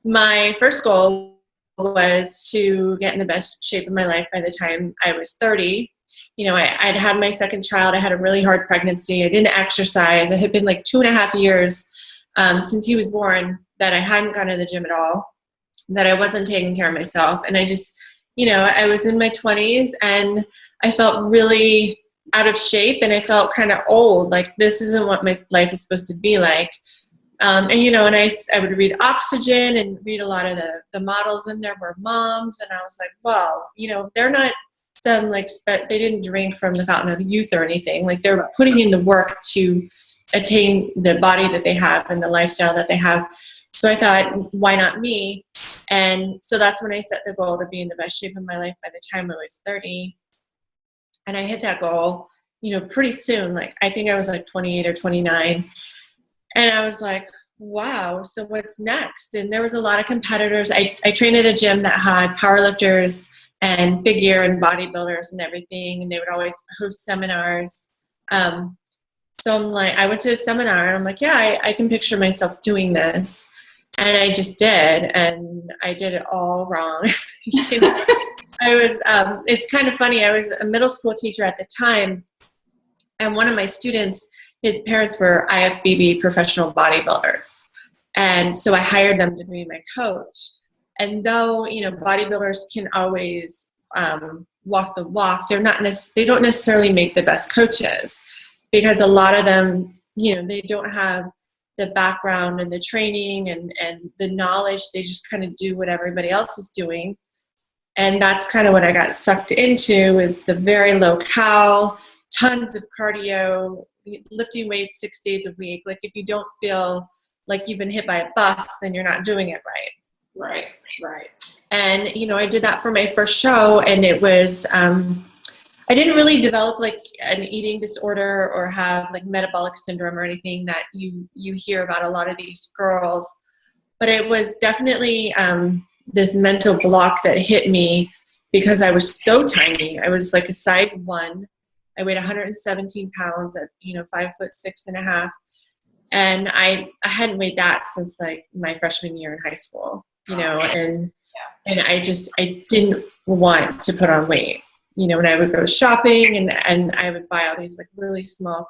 my first goal was to get in the best shape of my life by the time I was 30. I'd had my second child. I had a really hard pregnancy. I didn't exercise. It had been like 2.5 years since he was born that I hadn't gone to the gym at all, that I wasn't taking care of myself. And I just, I was in my 20s and I felt really out of shape and I felt kind of old. Like, this isn't what my life is supposed to be like. And I would read Oxygen and read a lot of the models in there were moms. And I was like, well, they're not some they didn't drink from the fountain of youth or anything. Like, they're putting in the work to attain the body that they have and the lifestyle that they have. So I thought, why not me? And so that's when I set the goal to be in the best shape of my life by the time I was 30. And I hit that goal, pretty soon. Like, I think I was like 28 or 29. And I was like, wow, so what's next? And there was a lot of competitors. I trained at a gym that had powerlifters and figure and bodybuilders and everything. And they would always host seminars. So I'm like, I went to a seminar and I'm like, yeah, I can picture myself doing this. And I just did. And I did it all wrong. It's kind of funny. I was a middle school teacher at the time. And one of my students, his parents were IFBB professional bodybuilders. And so I hired them to be my coach. And though, bodybuilders can always walk the walk, they don't necessarily make the best coaches, because a lot of them, they don't have the background and the training and the knowledge. They just kind of do what everybody else is doing. And that's kind of what I got sucked into, is the very low cal, tons of cardio, lifting weights 6 days a week. Like, if you don't feel like you've been hit by a bus, then you're not doing it right. Right. And, I did that for my first show, and it was, I didn't really develop like an eating disorder or have like metabolic syndrome or anything that you hear about a lot of these girls, but it was definitely this mental block that hit me because I was so tiny. I was like a size 1. I weighed 117 pounds at, 5'6.5". And I hadn't weighed that since like my freshman year in high school, and I didn't want to put on weight, when I would go shopping and I would buy all these like really small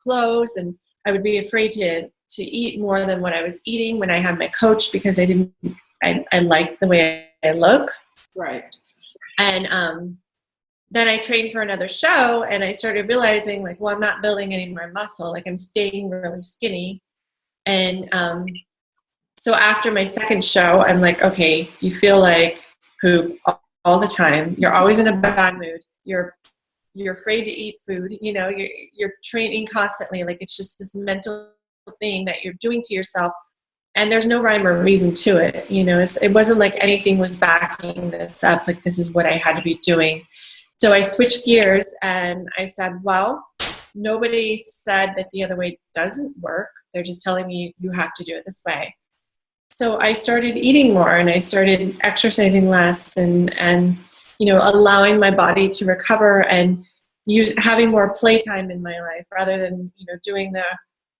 clothes, and I would be afraid to eat more than what I was eating when I had my coach, because I liked the way I look. Right. And, then I trained for another show, and I started realizing, like, well, I'm not building any more muscle. Like, I'm staying really skinny. And so after my second show, I'm like, okay, you feel like poop all the time. You're always in a bad mood. You're afraid to eat food. You're training constantly. Like, it's just this mental thing that you're doing to yourself. And there's no rhyme or reason to it. It wasn't like anything was backing this up. Like, this is what I had to be doing. So I switched gears and I said, well, nobody said that the other way doesn't work. They're just telling me you have to do it this way. So I started eating more and I started exercising less and allowing my body to recover and having more playtime in my life rather than, doing the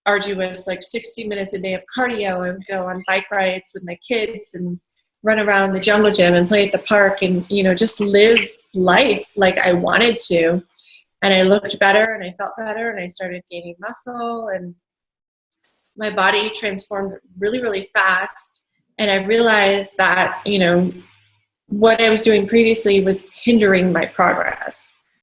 arduous, like 60 minutes a day of cardio. I would go on bike rides with my kids and run around the jungle gym and play at the park and, just live life like I wanted to. And I looked better and I felt better and I started gaining muscle and my body transformed really, really fast. And I realized that, what I was doing previously was hindering my progress.